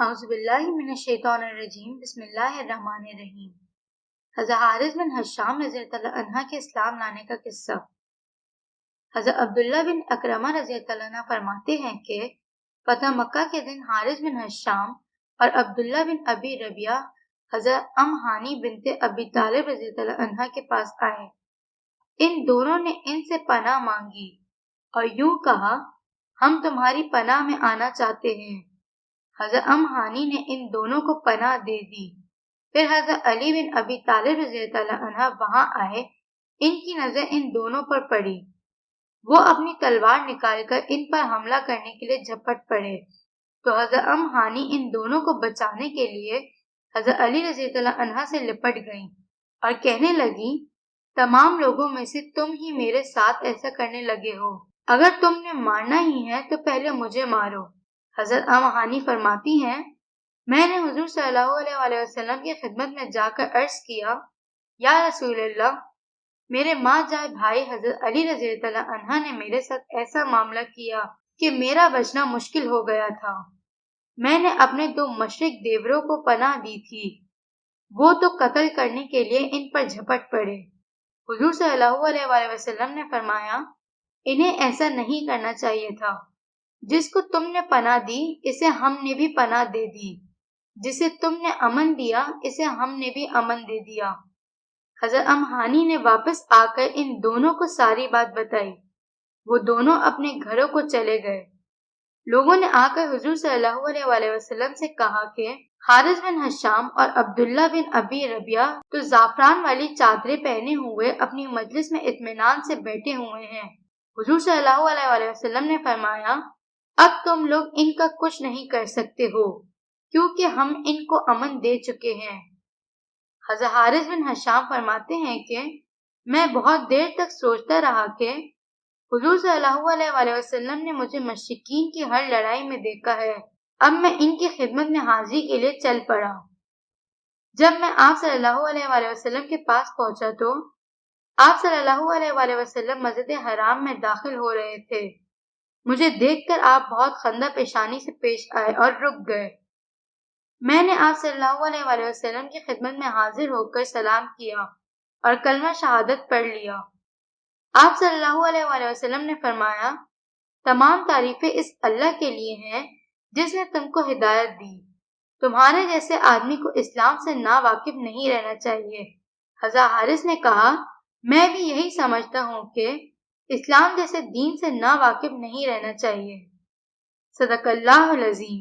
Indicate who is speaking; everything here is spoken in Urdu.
Speaker 1: اعوذ باللہ من الشیطان الرجیم بسم اللہ الرحمن الرحیم۔ حضرت حارث بن حشام رضی اللہ عنہ کے اسلام لانے کا قصہ۔ حضرت عبداللہ بن اکرمہ رضی اللہ عنہ فرماتے ہیں کہ فتح مکہ کے دن حارث بن حشام اور عبداللہ بن ابی ربیعہ حضرت ہانی بنت ابی طالب رضی اللہ عنہ کے پاس آئے۔ ان دونوں نے ان سے پناہ مانگی اور یوں کہا، ہم تمہاری پناہ میں آنا چاہتے ہیں۔ حضرت ہانی نے ان دونوں کو پناہ دے دی۔ پھر حضرت علی بن ابی طالب رضی اللہ عنہ وہاں آئے۔ ان کی نظر ان دونوں پر پڑی۔ وہ اپنی تلوار نکال کر ان پر حملہ کرنے کے لیے جھپٹ پڑے تو حضرت ہانی ان دونوں کو بچانے کے لیے حضرت علی رضی اللہ عنہ سے لپٹ گئیں اور کہنے لگی، تمام لوگوں میں سے تم ہی میرے ساتھ ایسا کرنے لگے ہو۔ اگر تم نے مارنا ہی ہے تو پہلے مجھے مارو۔ حضرت ہانی فرماتی ہیں، میں نے حضور صلی اللہ علیہ وسلم کی خدمت میں جا کر عرض کیا، یا رسول اللہ، میرے ماں جائے بھائی حضرت علی رضی اللہ عنہ نے میرے ساتھ ایسا معاملہ کیا کہ میرا بچنا مشکل ہو گیا تھا۔ میں نے اپنے 2 مشرک دیوروں کو پناہ دی تھی، وہ تو قتل کرنے کے لیے ان پر جھپٹ پڑے۔ حضور صلی اللہ علیہ وسلم نے فرمایا، انہیں ایسا نہیں کرنا چاہیے تھا۔ جس کو تم نے پناہ دی اسے ہم نے بھی پناہ دے دی، جسے تم نے امن دیا اسے ہم نے بھی امن دے دیا۔ حضرت ہانی نے واپس آ کر ان دونوں کو ساری بات بتائی۔ وہ دونوں اپنے گھروں کو چلے گئے۔ لوگوں نے آ کر حضور صلی اللہ علیہ وسلم سے کہا کہ حارث بن حشام اور عبداللہ بن ابی ربیعہ تو زعفران والی چادریں پہنے ہوئے اپنی مجلس میں اطمینان سے بیٹھے ہوئے ہیں۔ حضور صلی اللہ علیہ وسلم نے فرمایا، اب تم لوگ ان کا کچھ نہیں کر سکتے ہو کیونکہ ہم ان کو امن دے چکے ہیں۔ حضرت حارث بن حشام فرماتے ہیں کہ میں بہت دیر تک سوچتا رہا کہ حضور صلی اللہ علیہ وسلم نے مجھے مشرکین کی ہر لڑائی میں دیکھا ہے، اب میں ان کی خدمت میں حاضری کے لیے چل پڑا۔ جب میں آپ صلی اللہ علیہ وسلم کے پاس پہنچا تو آپ صلی اللہ علیہ وسلم مسجد حرام میں داخل ہو رہے تھے۔ مجھے دیکھ کر آپ بہت خندہ پیشانی سے پیش آئے اور رک گئے۔ میں نے آپ صلی اللہ علیہ وسلم کی خدمت میں حاضر ہو کر سلام کیا اور کلمہ شہادت پڑھ لیا۔ آپ صلی اللہ علیہ وسلم نے فرمایا، تمام تعریفیں اس اللہ کے لیے ہیں جس نے تم کو ہدایت دی۔ تمہارے جیسے آدمی کو اسلام سے نا واقف نہیں رہنا چاہیے۔ حضرت حارث نے کہا، میں بھی یہی سمجھتا ہوں کہ اسلام جیسے دین سے نا واقف نہیں رہنا چاہیے۔ صدق اللہ العظیم۔